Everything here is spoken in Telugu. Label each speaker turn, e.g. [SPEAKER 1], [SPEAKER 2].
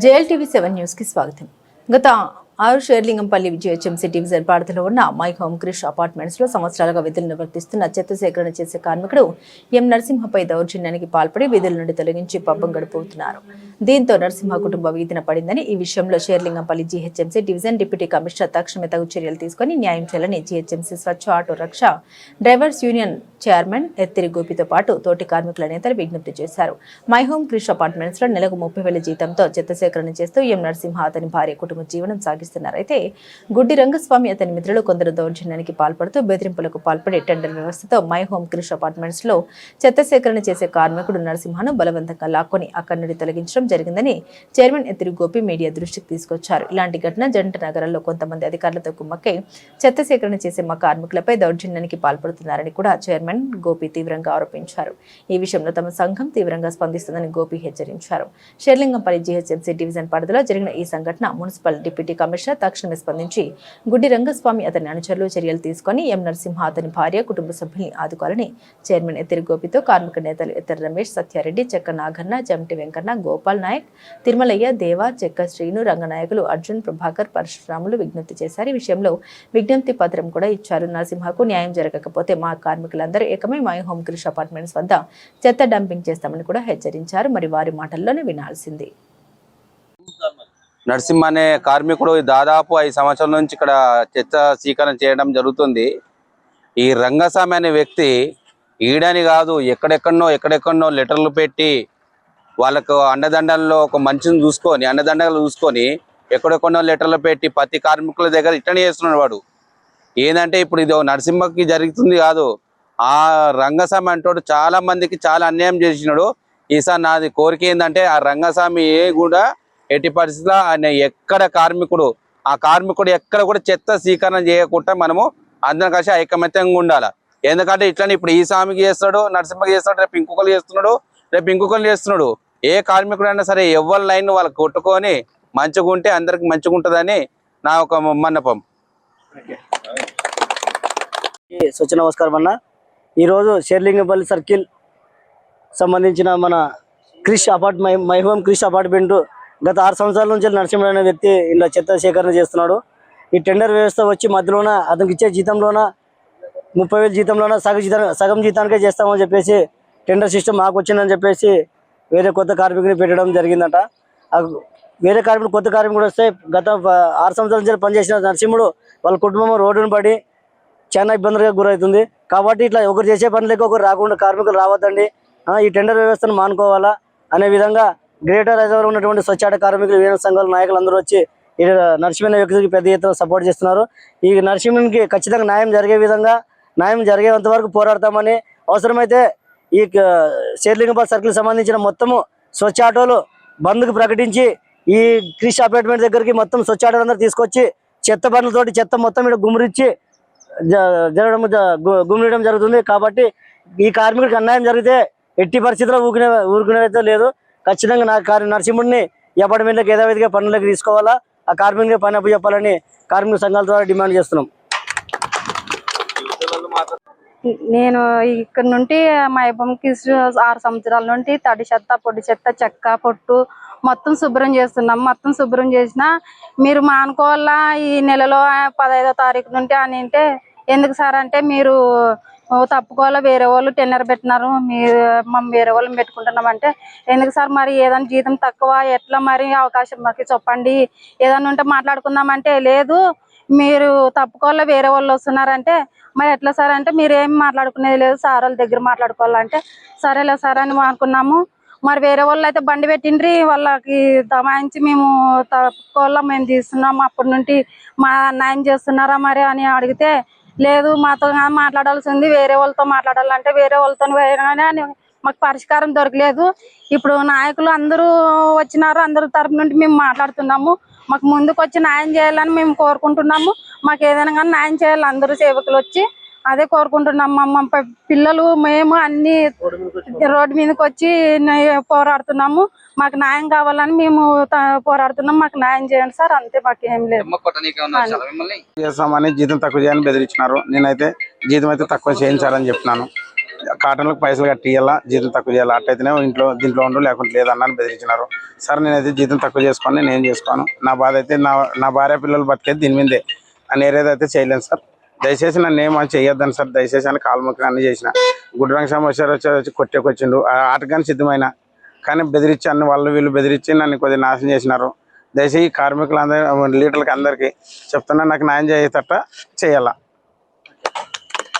[SPEAKER 1] JLTV 7 న్యూస్ కి స్వాగతం. గత 6 షేర్లింగంపల్లి GHMC డివిజన్ పరిధిలో ఉన్న మై హోమ్ క్రిష్ అపార్ట్మెంట్స్ లో సంవత్సరాలుగా విధులు నిర్వర్తిస్తున్న చెత్త సేకరణ చేసే కార్మికుడు ఎం నరసింహపై దౌర్జన్యానికి పాల్పడి విధుల నుండి తొలగించి పబ్బం గడుపుతున్నారు. దీంతో నరసింహ కుటుంబ వీధిన పడిందని, ఈ విషయంలో Serilingampally GHMC division deputy commissioner తక్షణమే తగు చర్యలు తీసుకుని న్యాయం చేయాలని GHMC స్వచ్ఛ ఆటో రక్ష డ్రైవర్స్ యూనియన్ చైర్మన్ ఎత్తిరి గోపితో పాటు తోటి కార్మికుల నేతలు విజ్ఞప్తి చేశారు. మై హోమ్ క్రిష్ అపార్ట్మెంట్స్ లో నెలకు 30,000 జీతంతో చెత్త సేకరణ చేస్తూ ఎం నరసింహ అతని భార్య కుటుంబ జీవనం సాగిస్తున్నారు. అయితే గుడ్డి రంగస్వామి అతని మిత్రులు కొందరు దౌర్జన్యానికి పాల్పడుతూ బెదిరింపులకు పాల్పడి టెండర్ వ్యవస్థతో మై హోమ్ క్రిష్ అపార్ట్మెంట్స్ లో చెత్త సేకరణ చేసే కార్మికుడు నరసింహను బలవంతంగా లాక్కొని అక్కడి నుండి తొలగించడం జరిగిందని చైర్మన్ ఎత్తిరి గోపి మీడియా దృష్టికి తీసుకొచ్చారు. ఇలాంటి ఘటన జంట నగరంలో కొంతమంది అధికారులతో కుమ్మక్కై చెత్త సేకరణ చేసే మా కార్మికులపై దౌర్జన్యానికి పాల్పడుతున్నారని కూడా చైర్మన్ గోపి తీవ్రంగా ఆరోపించారు. ఈ విషయంలో తమ సంఘం తీవ్రంగా స్పందిస్తుందని గోపి హెచ్చరించారు. షేర్లింగంపల్లి GHMC డివిజన్ పరిధిలో జరిగిన ఈ సంఘటన మున్సిపల్ డిప్యూటీ కమిషనర్ తక్షణమే స్పందించి గుడ్డి రంగస్వామి అతని అనుచరులు చర్యలు తీసుకుని ఎం నరసింహ అతని భార్య కుటుంబ సభ్యుల్ని ఆదుకోవాలని చైర్మన్ ఎత్తిరి గోపితో కార్మిక నేతలు ఎత్తర రమేష్, సత్యారెడ్డి, చెక్క నాగన్న, జంటి వెంకన్న, గోపాల్ నాయక్, తిరుమలయ్య, దేవ, చెక్క శ్రీను, రంగనాయకులు అర్జున్, ప్రభాకర్, పరశురాములు విజ్ఞప్తి చేశారు. ఈ విషయంలో విజ్ఞప్తి పత్రం కూడా ఇచ్చారు. నరసింహకు న్యాయం జరగకపోతే మా కార్మికులందరూ ఏకమై మై హోమ్ క్రిష్ అపార్ట్మెంట్స్ వద్ద చెత్త డంపింగ్ చేస్తామని కూడా హెచ్చరించారు. మరి వారి మాటల్లోనే వినాల్సింది.
[SPEAKER 2] నరసింహ అనే కార్మికుడు దాదాపు 5 సంవత్సరాల నుంచి ఇక్కడ చెత్త స్వీకరణ చేయడం జరుగుతుంది. ఈ రంగస్వామి అనే వ్యక్తి ఈడని కాదు, ఎక్కడెక్కడనో లెటర్లు పెట్టి వాళ్ళకు అండదండల్లో ఒక మంచిని చూసుకొని అండదండలు చూసుకొని ఎక్కడెక్కడో లెటర్లు పెట్టి ప్రతి కార్మికుల దగ్గర ఇట్టనే చేస్తున్నాడు. వాడు ఏంటంటే ఇప్పుడు ఇది నరసింహకి జరుగుతుంది కాదు, ఆ రంగస్వామి అంటోడు చాలా మందికి చాలా అన్యాయం చేసినాడు. ఈసారి నాది కోరిక ఏంటంటే ఆ రంగస్వామి కూడా ఎట్టి పరిస్థితుల్లో ఆయన ఎక్కడ కార్మికుడు ఆ కార్మికుడు ఎక్కడ కూడా చెత్త స్వీకరణ చేయకుండా మనము అందరం కలిసి ఐకమత్యంగా ఉండాలి. ఎందుకంటే ఇట్లా ఇప్పుడు ఈ స్వామికి చేస్తాడు, నరసింహకి చేస్తాడు, రేపు ఇంకొకరు చేస్తున్నాడు, రేపు ఇంకొకరు చేస్తున్నాడు. ఏ కార్మికుడు అయినా సరే ఎవరి లైన్ వాళ్ళకి కొట్టుకొని మంచిగా ఉంటే అందరికి మంచిగా ఉంటుందని నా ఒక మన్నపం.
[SPEAKER 3] స్వచ్ఛ నమస్కారం అన్న. ఈరోజు షేర్లింగంపల్లి సర్కిల్ సంబంధించిన మన Krish my home Krish apartment గత 6 సంవత్సరాల నుంచి నరసింహ అనే వ్యక్తి ఇలా చెత్త సేకరణ చేస్తున్నాడు. ఈ టెండర్ వ్యవస్థ వచ్చి మధ్యలోన అతనికి ఇచ్చే జీతంలోన 30,000 జీతంలోన సగం జీతానికే చేస్తామని చెప్పేసి టెండర్ సిస్టమ్ మాకు వచ్చిందని చెప్పేసి వేరే కొత్త కార్మికుని పెట్టడం జరిగిందట. వేరే కొత్త కార్మికుడు వస్తే గత 6 సంవత్సరాల నుంచి పనిచేసిన నరసింహుడు వాళ్ళ కుటుంబం రోడ్డును పడి చాలా ఇబ్బందులుగా గురవుతుంది. కాబట్టి ఇట్లా ఒకరు చేసే పనులకి ఒకరు రాకుండా కార్మికులు రావద్దండి, ఈ టెండర్ వ్యవస్థను మానుకోవాలా అనే విధంగా గ్రేటర్ హైదరాబాద్ ఉన్నటువంటి స్వచ్ఛాట కార్మికులు యూనియన్ సంఘాల నాయకులు అందరూ వచ్చి నరసింహ వ్యక్తికి పెద్ద ఎత్తున సపోర్ట్ చేస్తున్నారు. ఈ నరసింహకి ఖచ్చితంగా న్యాయం జరిగేంత వరకు పోరాడతామని, అవసరమైతే ఈ షేర్లింగంపల్లి సర్కిల్ సంబంధించిన మొత్తము స్వచ్ఛ ఆటోలు బంద్కు ప్రకటించి ఈ క్రిష్ అపార్ట్మెంట్ దగ్గరికి మొత్తం స్వచ్ఛ ఆటోలు అందరూ తీసుకొచ్చి చెత్త బండ్లతోటి చెత్త మొత్తం ఇక్కడ గుమ్మియడం జరుగుతుంది. కాబట్టి ఈ కార్మికుడికి అన్యాయం జరిగితే ఎట్టి పరిస్థితుల్లో ఊరుకునేది లేదు. ఖచ్చితంగా నరసింహుడిని ఈ అపార్ట్మెంట్లకు యథావిధిగా పనులకు తీసుకోవాలా, ఆ కార్మికుడికి పని అప్పు చెప్పాలని కార్మిక సంఘాల ద్వారా డిమాండ్ చేస్తున్నాం.
[SPEAKER 4] నేను ఇక్కడ నుండి మా అబ్బాయికి 6 సంవత్సరాల నుండి తడి చెత్త, పొడి చెత్త, చెక్క, పొట్టు మొత్తం శుభ్రం చేస్తున్నాం. మొత్తం శుభ్రం చేసినా మీరు మానుకోవాలా ఈ నెలలో 15వ తారీఖు నుండి అని అంటే, ఎందుకు సార్ అంటే మీరు తప్పుకోవాలా, వేరే వాళ్ళు టెండర్ పెట్టినారు, మేము వేరే వాళ్ళని పెట్టుకుంటున్నాం అంటే, ఎందుకు సార్ మరి ఏదైనా జీతం తక్కువ ఎట్లా మరి అవకాశం మాకు చెప్పండి, ఏదైనా ఉంటే మాట్లాడుకుందామంటే లేదు మీరు తప్పుకోవాలా వేరే వాళ్ళు వస్తున్నారంటే, మరి ఎట్లా సార్ అంటే మీరు ఏం మాట్లాడుకునేది లేదు, సార్ వాళ్ళ దగ్గర మాట్లాడుకోవాలంటే సరేలే సార్ అని అనుకున్నాము. మరి వేరే వాళ్ళు అయితే బండి పెట్టిండ్రి, వాళ్ళకి దమాయించి మేము తప్పుకోవాలా మేము తీస్తున్నాము, అప్పటి నుండి మా న్యాయం చేస్తున్నారా మరి అని అడిగితే, లేదు మాతో మాట్లాడాల్సింది వేరే వాళ్ళతో మాట్లాడాలంటే వేరే వాళ్ళతో అని మాకు పరిష్కారం దొరకలేదు. ఇప్పుడు నాయకులు అందరూ వచ్చినారు, అందరి తరపు నుండి మేము మాట్లాడుతున్నాము. మాకు ముందుకు వచ్చి న్యాయం చేయాలని మేము కోరుకుంటున్నాము. మాకు ఏదైనా కానీ న్యాయం చేయాలి, అందరూ సేవకులు వచ్చి అదే కోరుకుంటున్నాము. మా పిల్లలు మేము అన్ని రోడ్డు మీదకి వచ్చి పోరాడుతున్నాము. మాకు న్యాయం కావాలని మేము పోరాడుతున్నాం. మాకు న్యాయం చేయండి సార్, అంతే, మాకు ఏం లేదు.
[SPEAKER 5] చేస్తామని జీతం తక్కువ చేయాలని బెదిరించినారు. నేనైతే జీతం అయితే తక్కువ చేయించాలని చెప్తున్నాను. కాటన్లకు పైసలు కట్టి ఇవ్వాలా, జీతం తక్కువ చేయాలి, అట్టయితేనే దీంట్లో ఉండు లేకుంటే లేదన్నాను బెదిరించినారు. సార్ నేనైతే జీతం తక్కువ చేసుకొని నేను చేసుకోను, నా బాధ అయితే నా భార్య పిల్లలు బతికేది దీని మీదే, అని ఏదైతే చేయలేను సార్. దయచేసి నన్ను ఏమో చేయొద్దని సార్, దయచేసి అని కాలుముఖం అన్ని చేసిన. గుడ్రంగ సమస్య వచ్చి కొట్టేకొచ్చిండు, ఆటగాని సిద్ధమైన కానీ బెదిరించి అన్ని వాళ్ళు వీళ్ళు బెదిరించి నన్ను కొద్దిగా నాశనం చేసినారు. దయచేసి కార్మికులందరూ లీడర్లకి అందరికీ చెప్తున్నా, నాకు న్యాయం చేసేటట్టు చేయాలా.